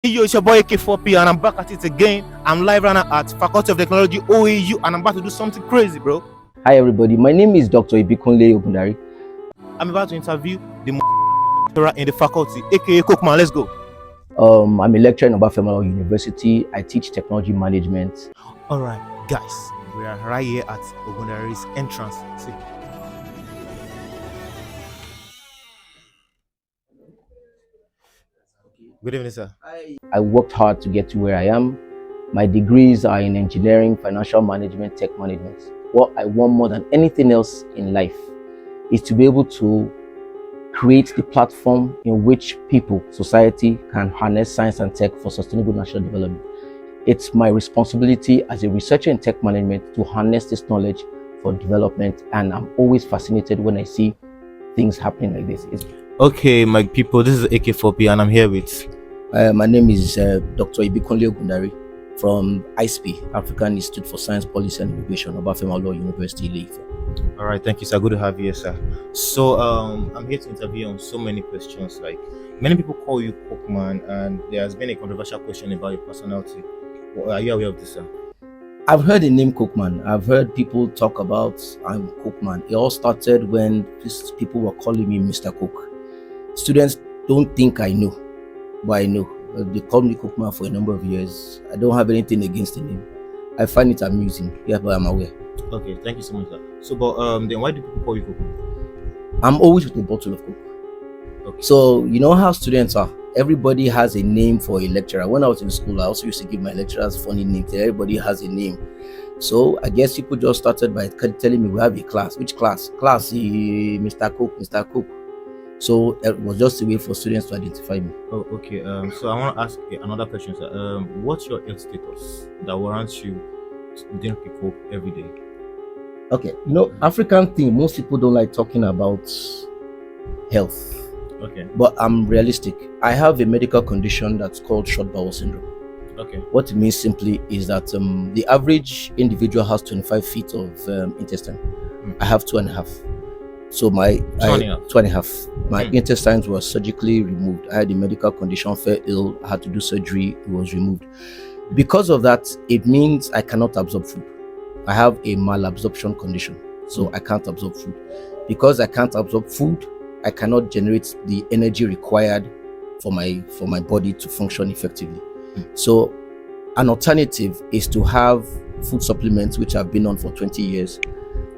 Hey, yo, it's your boy AK4P, and I'm back at it again. I'm live right now at Faculty of Technology OAU, and I'm about to do something crazy, bro. Hi everybody, my name is Dr. Ibikunle Ogundari. I'm about to interview the lecturer in the faculty, aka Cookman. Let's go. I'm a lecturer in Obafemi University. I teach technology management. All right, guys, we are right here at Ogundari's entrance. See. Good evening, sir. I worked hard to get to where I am. My degrees are in engineering, financial management, tech management. What I want more than anything else in life is to be able to create the platform in which people, society can harness science and tech for sustainable national development. It's my responsibility as a researcher in tech management to harness this knowledge for development, and I'm always fascinated when I see things happening like this. Okay, my people, this is AK4P, and I'm here with... my name is Dr. Ibikunle Ogundari from AISPI, African Institute for Science, Policy and Innovation, Obafemi University, Ile-Ife. All right, thank you, sir. Good to have you here, sir. So, I'm here to interview on so many questions. Like, many people call you Cookman, and there has been a controversial question about your personality. Well, are you aware of this, sir? I've heard the name Cookman. I've heard people talk about I'm Cookman. It all started when people were calling me Mr. Cook. Students don't think I know, but I know. They call me Cookman for a number of years. I don't have anything against the name. I find it amusing. Yeah, but I'm aware. Okay, thank you so much, sir. So, but then why do people call you Cookman? I'm always with a bottle of Coke. Okay. So you know how students are. Everybody has a name for a lecturer. When I was in school, I also used to give my lecturers funny names. Everybody has a name. So I guess people just started by telling me we have a class. Which class? Class Mr. Cook, Mr. Cook. So it was just a way for students to identify me. Oh, okay. So I want to ask another question, sir. What's your health status that warrants you to drink a Coke every day? Okay, you know, African thing, most people don't like talking about health. Okay. But I'm realistic. I have a medical condition that's called short bowel syndrome. Okay. What it means simply is that the average individual has 25 feet of intestine. I have 2.5. So my 2.5. My intestines were surgically removed. I had a medical condition, fell ill, I had to do surgery, it was removed. Because of that, it means I cannot absorb food. I have a malabsorption condition, so I can't absorb food. Because I can't absorb food, I cannot generate the energy required for my body to function effectively. So an alternative is to have food supplements, which I've been on for 20 years.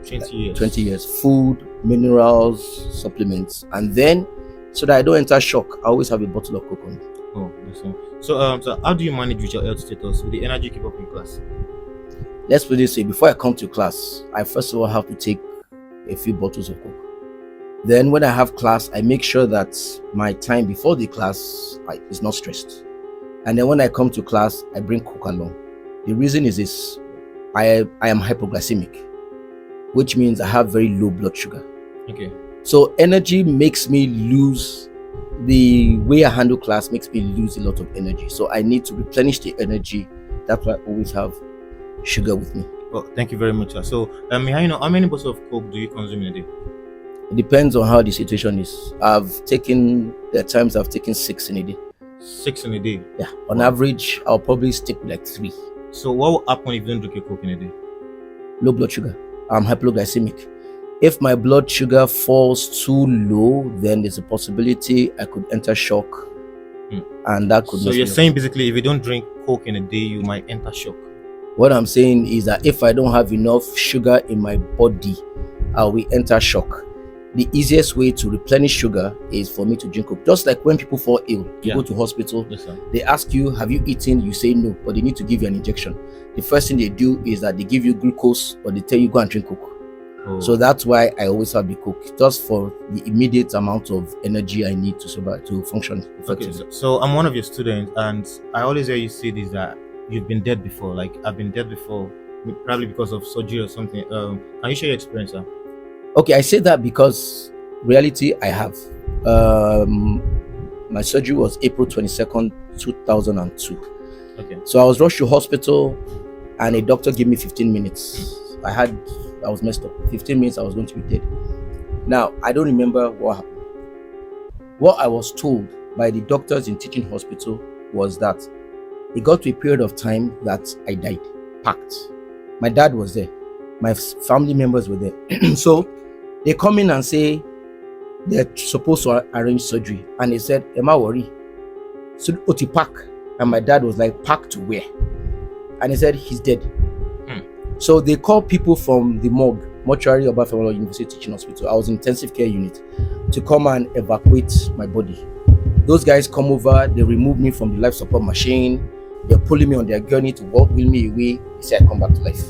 20 years. Food, minerals, supplements. And then, so that I don't enter shock, I always have a bottle of Coke on me. Oh, that's all. So how do you manage with your health status? With the energy keep up in class? Let's put it this way, before I come to class, I first of all have to take a few bottles of Coke. Then when I have class, I make sure that my time before the class is not stressed. And then when I come to class, I bring Coke along. The reason is this: I am hypoglycemic, which means I have very low blood sugar. Okay. So energy makes me lose. The way I handle class makes me lose a lot of energy. So I need to replenish the energy. That's why I always have sugar with me. Well, thank you very much, sir. So, how many bottles of Coke do you consume in a day? It depends on how the situation is. There are times I've taken 6 in a day. 6 in a day? Yeah. On average, I'll probably stick with like 3. So what will happen if you don't drink a Coke in a day? Low blood sugar. I'm hypoglycemic. If my blood sugar falls too low, then there's a possibility I could enter shock. And that could... So you're saying basically if you don't drink Coke in a day, you might enter shock? What I'm saying is that if I don't have enough sugar in my body, I will enter shock. The easiest way to replenish sugar is for me to drink Coke. Just like when people fall ill, you go to hospital, they ask you, have you eaten? You say no, but they need to give you an injection. The first thing they do is that they give you glucose, or they tell you go and drink Coke. Oh. So that's why I always have the Coke, just for the immediate amount of energy I need to survive, to function effectively. Okay, so I'm one of your students, and I always hear you say this, that you've been dead before. Like, I've been dead before, probably because of surgery or something. Can you share your experience, sir? Okay, I say that because reality I have. My surgery was April 22nd, 2002. Okay. So I was rushed to hospital, and a doctor gave me 15 minutes. I was messed up. 15 minutes, I was going to be dead. Now, I don't remember what happened. What I was told by the doctors in teaching hospital was that it got to a period of time that I died, packed. My dad was there. My family members were there. So they come in and say they're supposed to arrange surgery. And they said, Emma, worry. So Oti pack. And my dad was like, pack to where? And he said, he's dead. So they called people from the mortuary of Obafemi University Teaching Hospital. I was in intensive care unit, to come and evacuate my body. Those guys come over, they remove me from the life support machine. They're pulling me on their journey to wheel me away. They say I come back to life.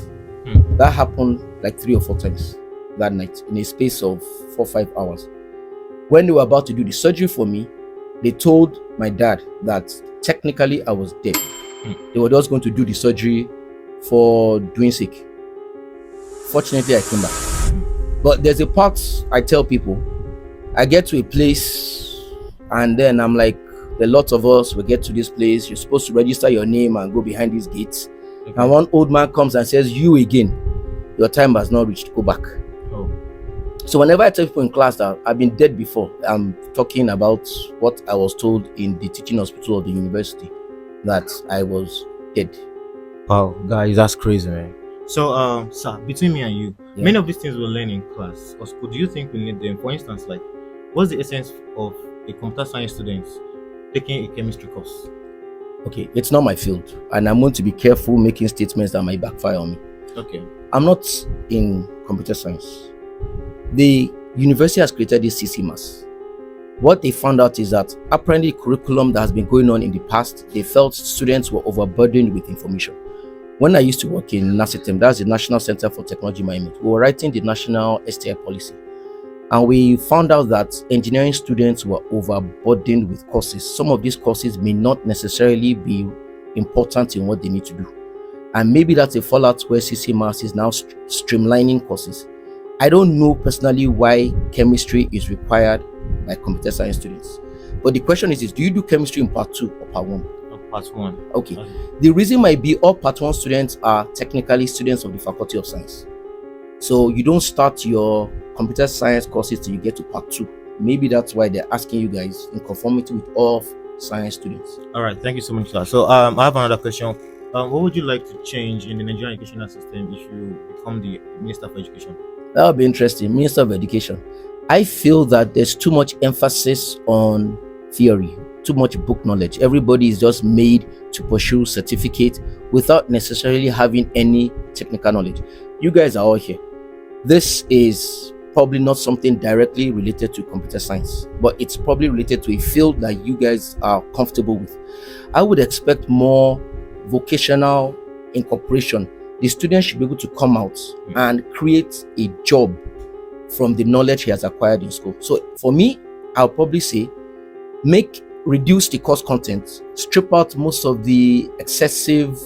That happened like 3 or 4 times that night in a space of 4 or 5 hours. When they were about to do the surgery for me, they told my dad that technically I was dead. They were just going to do the surgery for doing sake. Fortunately, I came back. But there's a part I tell people, I get to a place and then I'm like, a lot of us will get to this place. You're supposed to register your name and go behind these gates. Okay. And one old man comes and says, you again, your time has not reached, go back. Oh. So whenever I tell people in class that I've been dead before, I'm talking about what I was told in the teaching hospital of the university, that I was dead. Wow, guys, that's crazy, man. So, sir, between me and you, many of these things we learn in class or school, do you think we need them? For instance, like, what's the essence of a computer science student taking a chemistry course? Okay, it's not my field, and I'm going to be careful making statements that might backfire on me. Okay. I'm not in computer science. The university has created this CCMAS. What they found out is that apparently curriculum that has been going on in the past, they felt students were overburdened with information. When I used to work in NACITEM, that's the National Center for Technology Management, we were writing the national STI policy. And we found out that engineering students were overburdened with courses. Some of these courses may not necessarily be important in what they need to do. And maybe that's a fallout where CCMAS is now streamlining courses. I don't know personally why chemistry is required by computer science students. But the question is do you do chemistry in part 2 or part 1? Part 1. Okay. The reason might be all part 1 students are technically students of the Faculty of Science. So you don't start your computer science courses till you get to part 2. Maybe that's why they're asking you guys in conformity with all science students. All right, thank you so much, sir. So I have another question. What would you like to change in the Nigerian educational system if you become the Minister of Education? That would be interesting. Minister of Education. I feel that there's too much emphasis on theory, too much book knowledge. Everybody is just made to pursue certificate without necessarily having any technical knowledge. You guys are all here. This is probably not something directly related to computer science, but it's probably related to a field that you guys are comfortable with. I would expect more vocational incorporation. The student should be able to come out and create a job from the knowledge he has acquired in school. So for me, I'll probably say reduce the course content, strip out most of the excessive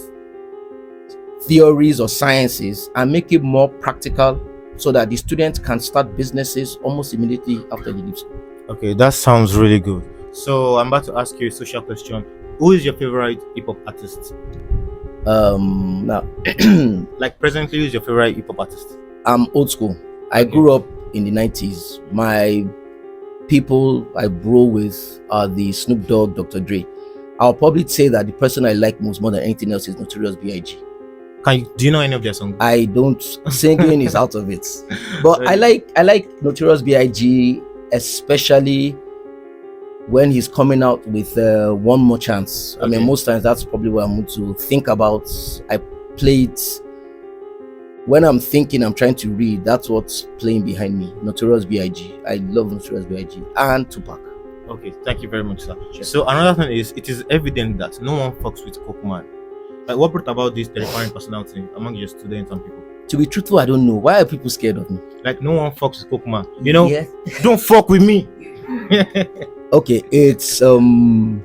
theories or sciences and make it more practical so that the students can start businesses almost immediately after they leave school. Okay, that sounds really good. So I'm about to ask you a social question. Who is your favorite hip-hop artist? Now like presently, who is your favorite hip-hop artist? I'm old school. I grew up in the 90s. My people I bro with are the Snoop Dogg, Dr. Dre. I'll probably say that the person I like most more than anything else is Notorious B.I.G. Do you know any of their songs? I don't. Singing is out of it. But I like Notorious B.I.G. especially when he's coming out with One More Chance. Okay. I mean, most times that's probably what I'm going to think about. I play it when I'm thinking, I'm trying to read. That's what's playing behind me. Notorious B.I.G. I love Notorious B.I.G. and Tupac. Okay, thank you very much, sir. Sure. So another thing is, it is evident that no one fucks with Cookman. Like, what brought about this terrifying personality among your students and people? To be truthful, I don't know. Why are people scared of me? Like, no one fucks with Cookman. You know, don't fuck with me. Okay, it's you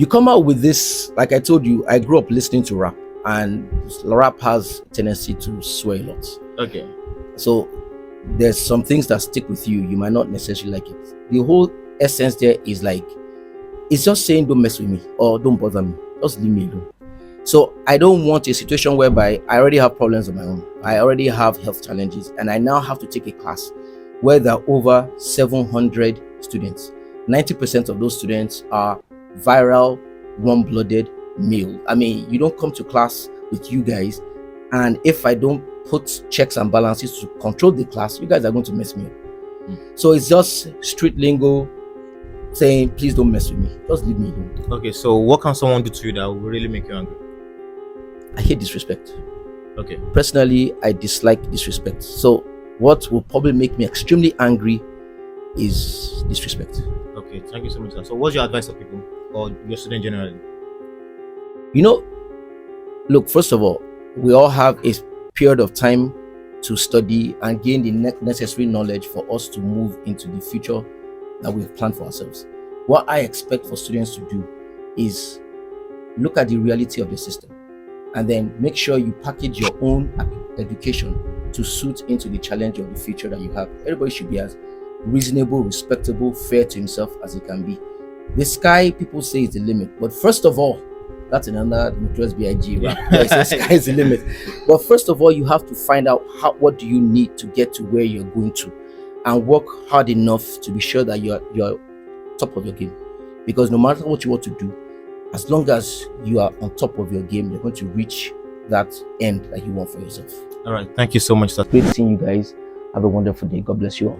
come out with this. Like I told you, I grew up listening to rap, and rap has a tendency to swear a lot. Okay. So there's some things that stick with you. You might not necessarily like it. The whole essence there is like, it's just saying don't mess with me or don't bother me. Just leave me alone. So I don't want a situation whereby I already have problems of my own. I already have health challenges, and I now have to take a class where there are over 700 students. 90% of those students are viral, warm-blooded male. I mean, you don't come to class with you guys, and if I don't put checks and balances to control the class, you guys are going to mess me up. So it's just street lingo saying, please don't mess with me. Just leave me alone. Okay, so what can someone do to you that will really make you angry? I hate disrespect. Okay. Personally, I dislike disrespect. So what will probably make me extremely angry is disrespect. Okay, thank you so much, sir. So what's your advice to people or your student generally? You know, look, first of all, we all have a period of time to study and gain the necessary knowledge for us to move into the future that we've planned for ourselves. What I expect for students to do is look at the reality of the system and then make sure you package your own education to suit into the challenge of the future that you have. Everybody should be as reasonable, respectable, fair to himself as he can be. The sky, people say, is the limit. But first of all, that's another Nicholas B.I.G. rap. The sky is the limit. But first of all, you have to find out what do you need to get to where you're going to, and work hard enough to be sure that you're top of your game. Because no matter what you want to do, as long as you are on top of your game, you're going to reach that end that you want for yourself. All right. Thank you so much, sir. Great seeing you guys. Have a wonderful day. God bless you all.